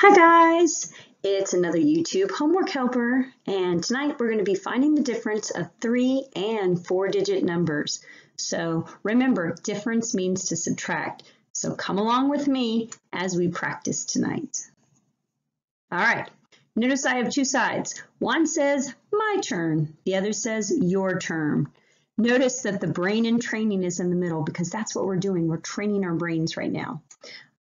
Hi guys, it's another YouTube homework helper, and tonight we're going to be finding the difference of 3 and 4-digit numbers. So remember, difference means to subtract. So come along with me as we practice tonight. All right, notice I have two sides. One says my turn, the other says your turn. Notice that the brain and training is in the middle because that's what we're doing. We're training our brains right now.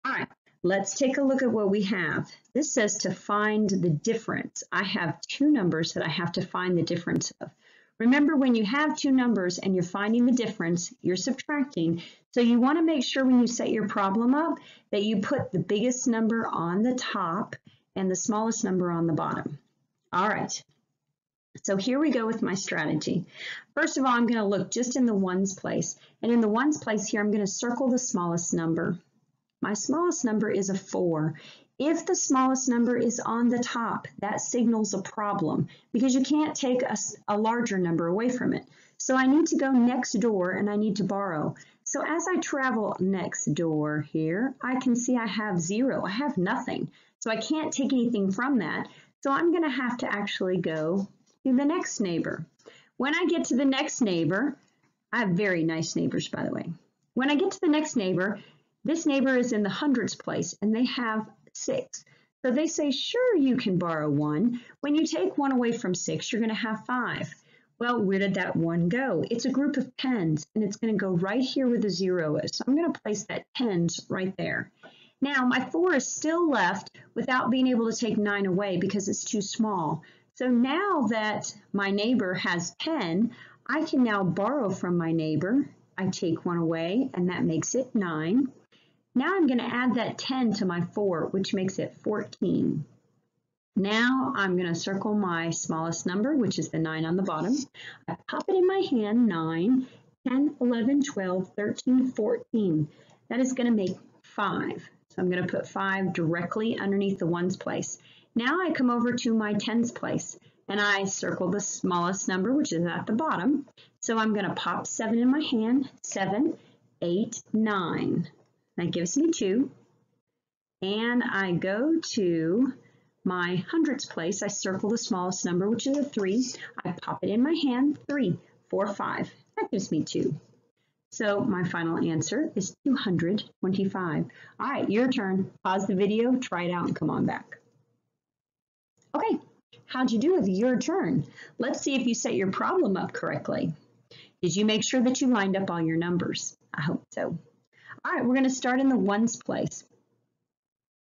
All right. Let's take a look at what we have. This says to find the difference. I have two numbers that I have to find the difference of. Remember, when you have two numbers and you're finding the difference, you're subtracting. So you want to make sure when you set your problem up that you put the biggest number on the top and the smallest number on the bottom. All right. So here we go with my strategy. First of all, I'm going to look just in the ones place. And in the ones place here, I'm going to circle the smallest number. My smallest number is a 4. If the smallest number is on the top, that signals a problem because you can't take a larger number away from it. So I need to go next door and I need to borrow. So as I travel next door here, I can see I have 0. I have nothing. So I can't take anything from that. So I'm going to have to actually go to the next neighbor. When I get to the next neighbor, I have very nice neighbors, by the way. When I get to the next neighbor, this neighbor is in the hundreds place and they have 6. So they say, sure, you can borrow 1. When you take 1 away from 6, you're going to have 5. Well, where did that 1 go? It's a group of 10s and it's going to go right here where the 0 is. So I'm going to place that 10s right there. Now my 4 is still left without being able to take 9 away because it's too small. So now that my neighbor has 10, I can now borrow from my neighbor. I take 1 away and that makes it 9. Now I'm going to add that 10 to my 4, which makes it 14. Now I'm going to circle my smallest number, which is the 9 on the bottom. I pop it in my hand, 9, 10, 11, 12, 13, 14. That is going to make 5. So I'm going to put 5 directly underneath the ones place. Now I come over to my tens place and I circle the smallest number, which is at the bottom. So I'm going to pop 7 in my hand, 7, 8, 9. That gives me 2. And I go to my hundreds place. I circle the smallest number, which is a 3. I pop it in my hand, 3, 4, 5. That gives me 2. So my final answer is 225. All right, your turn. Pause the video, try it out, and come on back. Okay, how'd you do with your turn? Let's see if you set your problem up correctly. Did you make sure that you lined up all your numbers? I hope so. All right, we're going to start in the ones place.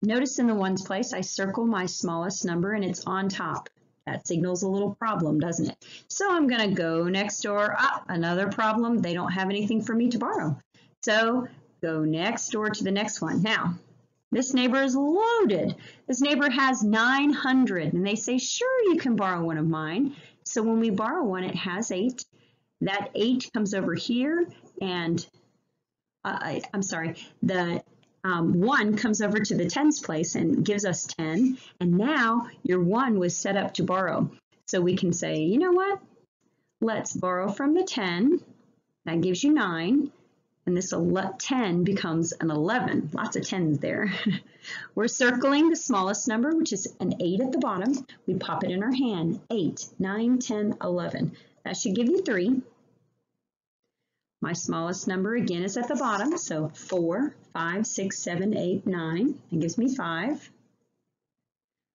Notice in the ones place, I circle my smallest number and it's on top. That signals a little problem, doesn't it? So I'm going to go next door. Ah, another problem. They don't have anything for me to borrow. So go next door to the next one. Now, this neighbor is loaded. This neighbor has 900 and they say, sure, you can borrow one of mine. So when we borrow one, it has 8. That 8 comes over here and the 1 comes over to the tens place and gives us 10. And now your 1 was set up to borrow. So we can say, you know what? Let's borrow from the 10. That gives you 9. And this 10 becomes an 11. Lots of 10s there. We're circling the smallest number, which is an 8 at the bottom. We pop it in our hand. 8, 9, 10, 11. That should give you 3. My smallest number again is at the bottom, so 4, 5, 6, 7, 8, 9. That gives me 5.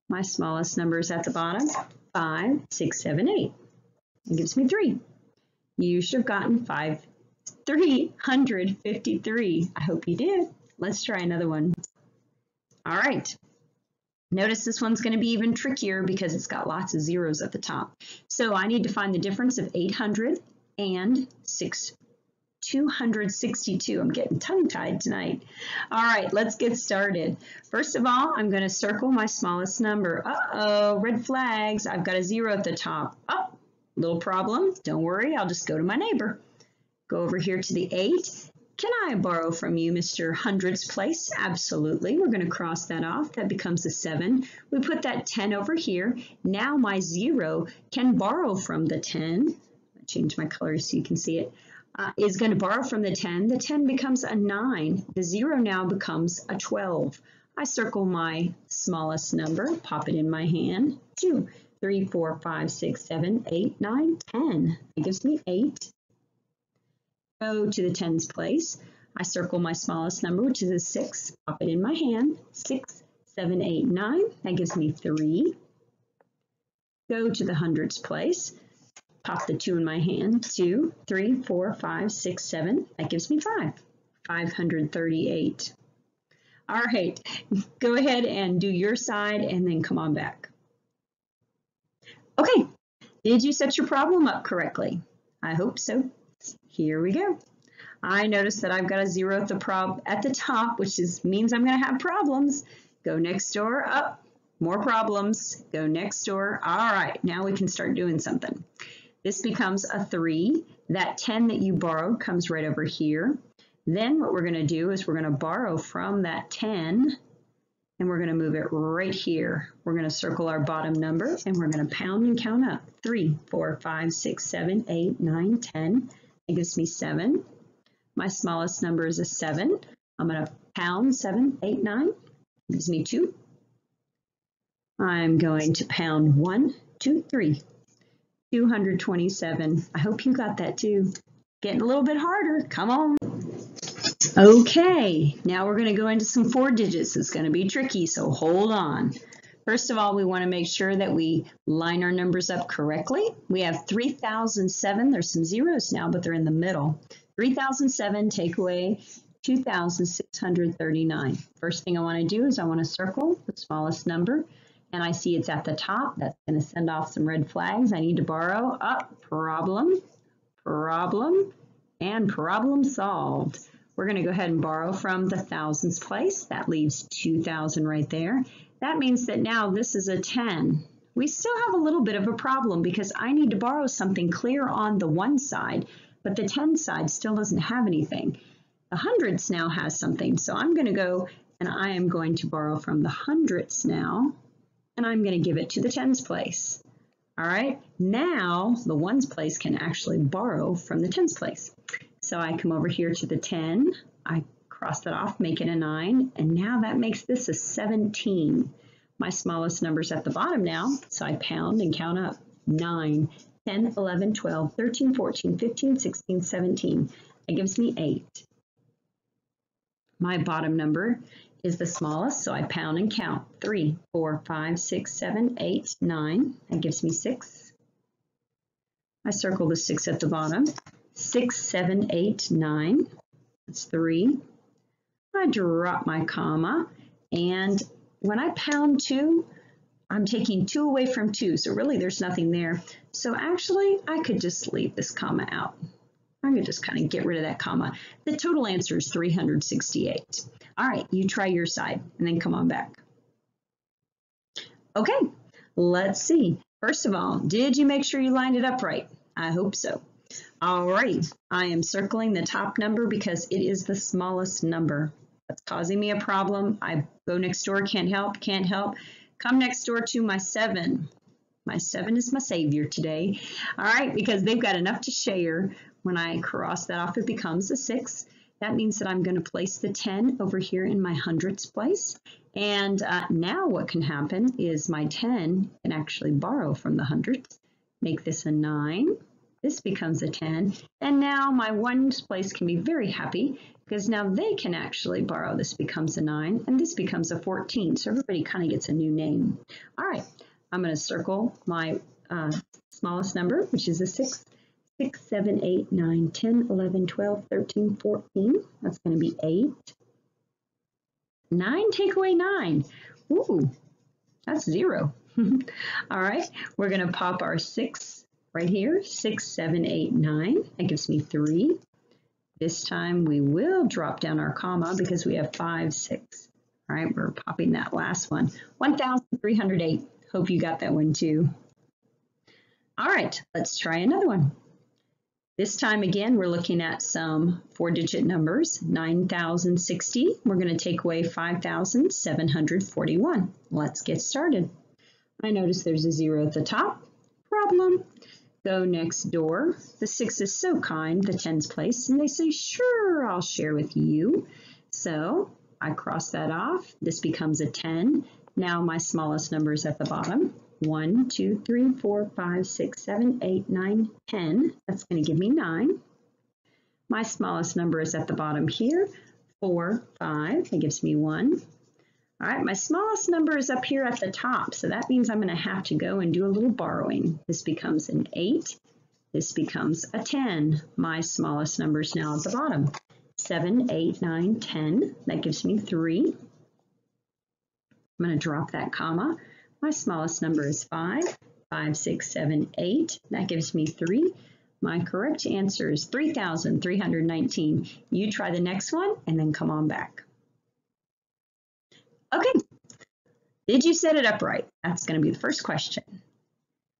My smallest number is at the bottom, 5, 6, 7, 8. That gives me 3. You should have gotten 353. I hope you did. Let's try another one. All right. Notice this one's going to be even trickier because it's got lots of zeros at the top. So I need to find the difference of 800 and 262. I'm getting tongue-tied tonight. All right, let's get started. First of all, I'm going to circle my smallest number. Uh-oh, red flags. I've got a 0 at the top. Oh, little problem. Don't worry, I'll just go to my neighbor. Go over here to the 8. Can I borrow from you, Mr. Hundreds place? Absolutely. We're going to cross that off. That becomes a 7. We put that 10 over here. Now my 0 can borrow from the 10. I'll change my color so you can see it. Is going to borrow from the 10. The 10 becomes a 9. The 0 now becomes a 12. I circle my smallest number, pop it in my hand, 2, 3, 4, 5, 6, 7, 8, 9, 10. It gives me 8. Go to the tens place. I circle my smallest number, which is a 6, pop it in my hand, 6, 7, 8, 9. That gives me 3. Go to the hundreds place. Pop the 2 in my hand, 2, 3, 4, 5, 6, 7. That gives me 5. 538. All right, go ahead and do your side and then come on back. Okay, did you set your problem up correctly? I hope so. Here we go. I notice that I've got a 0 at the top, which means I'm going to have problems. Go next door, up, more problems. Go next door. All right, now we can start doing something. This becomes a 3. That 10 that you borrowed comes right over here. Then what we're going to do is we're going to borrow from that 10 and we're going to move it right here. We're going to circle our bottom number and we're going to pound and count up. 3, 4, 5, 6, 7, 8, 9, 10. That gives me 7. My smallest number is a 7. I'm going to pound 7, 8, 9. It gives me 2. I'm going to pound 1, 2, 3. 227. I hope you got that too. Getting a little bit harder. Come on. Okay, now we're going to go into some 4 digits. It's going to be tricky, so hold on. First of all, we want to make sure that we line our numbers up correctly. We have 3007. There's some zeros now, but they're in the middle. 3007, take away 2639. First thing I want to do is I want to circle the smallest number, and I see it's at the top. That's going to send off some red flags. I need to borrow. Problem, problem, and problem solved. We're going to go ahead and borrow from the thousands place. That leaves 2,000 right there. That means that now this is a 10. We still have a little bit of a problem because I need to borrow something clear on the 1 side, but the 10 side still doesn't have anything. The hundreds now has something, so I'm going to go and I am going to borrow from the hundreds now, and I'm going to give it to the tens place. All right, now the ones place can actually borrow from the tens place. So I come over here to the 10, I cross that off, make it a 9, and now that makes this a 17. My smallest number's at the bottom now, so I pound and count up. 9, 10, 11, 12, 13, 14, 15, 16, 17. That gives me 8. My bottom number is the smallest, so I pound and count. 3, 4, 5, 6, 7, 8, 9. That gives me 6. I circle the 6 at the bottom. 6, 7, 8, 9. That's 3. I drop my comma, and when I pound 2, I'm taking 2 away from 2, so really there's nothing there. So actually, I could just leave this comma out. I'm going to just kind of get rid of that comma. The total answer is 368. All right, you try your side, and then come on back. Okay, let's see. First of all, did you make sure you lined it up right? I hope so. All right, I am circling the top number because it is the smallest number. That's causing me a problem. I go next door, can't help. Come next door to my 7. My 7 is my savior today. All right, because they've got enough to share. When I cross that off, it becomes a 6. That means that I'm going to place the 10 over here in my hundreds place. And now what can happen is my 10 can actually borrow from the hundreds, make this a 9. This becomes a 10. And now my ones place can be very happy because now they can actually borrow. This becomes a 9 and this becomes a 14. So everybody kind of gets a new name. All right, I'm going to circle my smallest number, which is a 6. 6, 7, 8, 9, 10, 11, 12, 13, 14. That's going to be 8. 9, take away 9. Ooh, that's 0. All right, we're going to pop our 6 right here. 6, 7, 8, 9. That gives me 3. This time we will drop down our comma because we have 5, 6. All right, we're popping that last one. 1,308. Hope you got that one too. All right, let's try another one. This time again, we're looking at some 4-digit numbers. 9,060. We're going to take away 5,741. Let's get started. I notice there's a 0 at the top. Problem. Go next door. The 6 is so kind, the 10's place, and they say, sure, I'll share with you. So I cross that off. This becomes a 10. Now my smallest number is at the bottom. 1, 2, 3, 4, 5, 6, 7, 8, 9, 10. That's going to give me 9. My smallest number is at the bottom here. 4, 5. That gives me 1. All right, my smallest number is up here at the top, so that means I'm going to have to go and do a little borrowing. This becomes an 8. This becomes a 10. My smallest number is now at the bottom. 7, 8, 9, 10. That gives me 3. I'm going to drop that comma. My smallest number is 5. 5, 6, 7, 8. That gives me 3. My correct answer is 3,319. You try the next one and then come on back. Okay, did you set it up right? That's going to be the first question.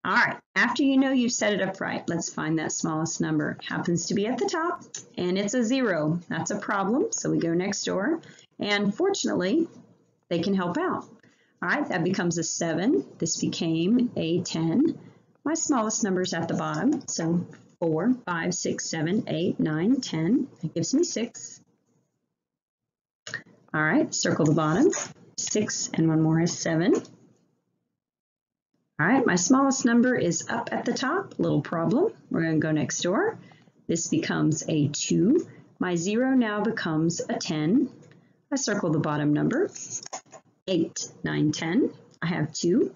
All right, after you know you've set it up right, let's find that smallest number. It happens to be at the top, and it's a 0. That's a problem, so we go next door. And fortunately, they can help out. All right, that becomes a 7. This became a 10. My smallest number is at the bottom, so 4, 5, 6, 7, 8, 9, 10. That gives me 6. All right, circle the bottom. 6 and one more is 7. All right, my smallest number is up at the top, little problem. We're going to go next door. This becomes a 2. My 0 now becomes a 10. I circle the bottom number. 8, 9, 10. I have 2.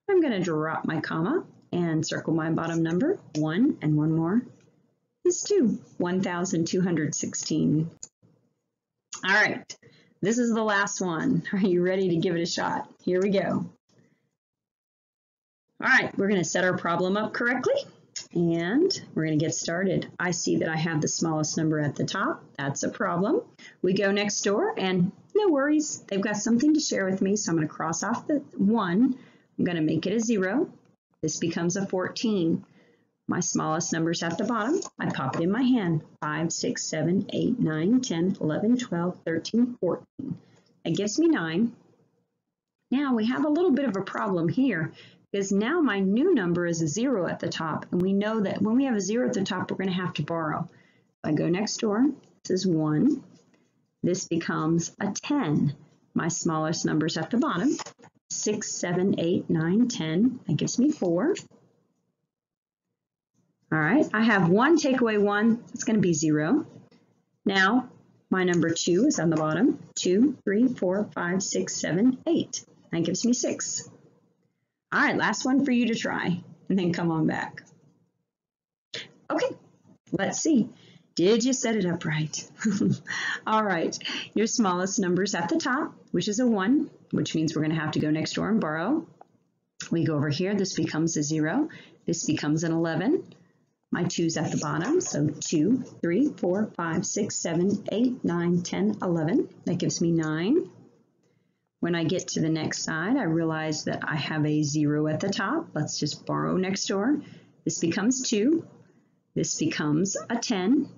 I'm going to drop my comma and circle my bottom number. 1 and one more is 2. 1,216. All right, this is the last one. Are you ready to give it a shot? Here we go. All right, we're going to set our problem up correctly, and we're going to get started. I see that I have the smallest number at the top. That's a problem. We go next door, and no worries. They've got something to share with me, so I'm going to cross off the 1. I'm going to make it a 0. This becomes a 14. My smallest number is at the bottom. I pop it in my hand. 5, 6, 7, 8, 9, 10, 11, 12, 13, 14. It gives me 9. Now we have a little bit of a problem here, because now my new number is a 0 at the top, and we know that when we have a 0 at the top, we're going to have to borrow. If I go next door, this is 1. This becomes a 10. My smallest number is at the bottom. 6, 7, 8, 9, 10. That gives me 4. All right, I have 1 take away 1. It's going to be 0. Now, my number 2 is on the bottom. 2, 3, 4, 5, 6, 7, 8. That gives me 6. All right, last one for you to try, and then come on back. Okay, let's see. Did you set it up right? All right, your smallest number is at the top, which is a 1, which means we're going to have to go next door and borrow. We go over here. This becomes a 0. This becomes an 11. My 2's at the bottom, so 2, 3, 4, 5, 6, 7, 8, 9, 10, 11. That gives me 9. When I get to the next side, I realize that I have a 0 at the top. Let's just borrow next door. This becomes 2. This becomes a 10.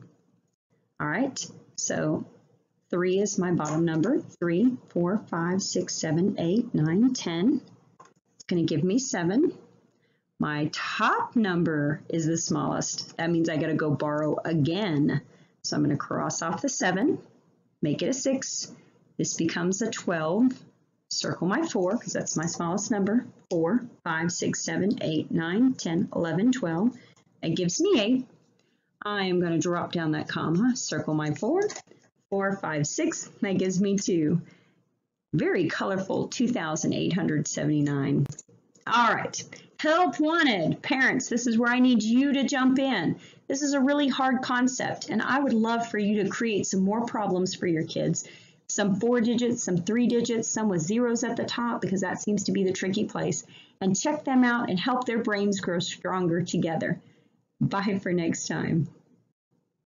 All right, so 3 is my bottom number. 3, 4, 5, 6, 7, 8, 9, 10. It's going to give me 7. My top number is the smallest. That means I got to go borrow again. So I'm going to cross off the 7, make it a 6. This becomes a 12. Circle my 4, because that's my smallest number. 4, 5, 6, 7, 8, 9, 10, 11, 12. That gives me 8. I am going to drop down that comma, circle my 4. 4, 5, 6. That gives me 2. Very colorful, 2,879. All right, help wanted. Parents, this is where I need you to jump in. This is a really hard concept, and I would love for you to create some more problems for your kids. Some 4 digits, some 3 digits, some with 0s at the top, because that seems to be the tricky place. And check them out and help their brains grow stronger together. Bye for next time.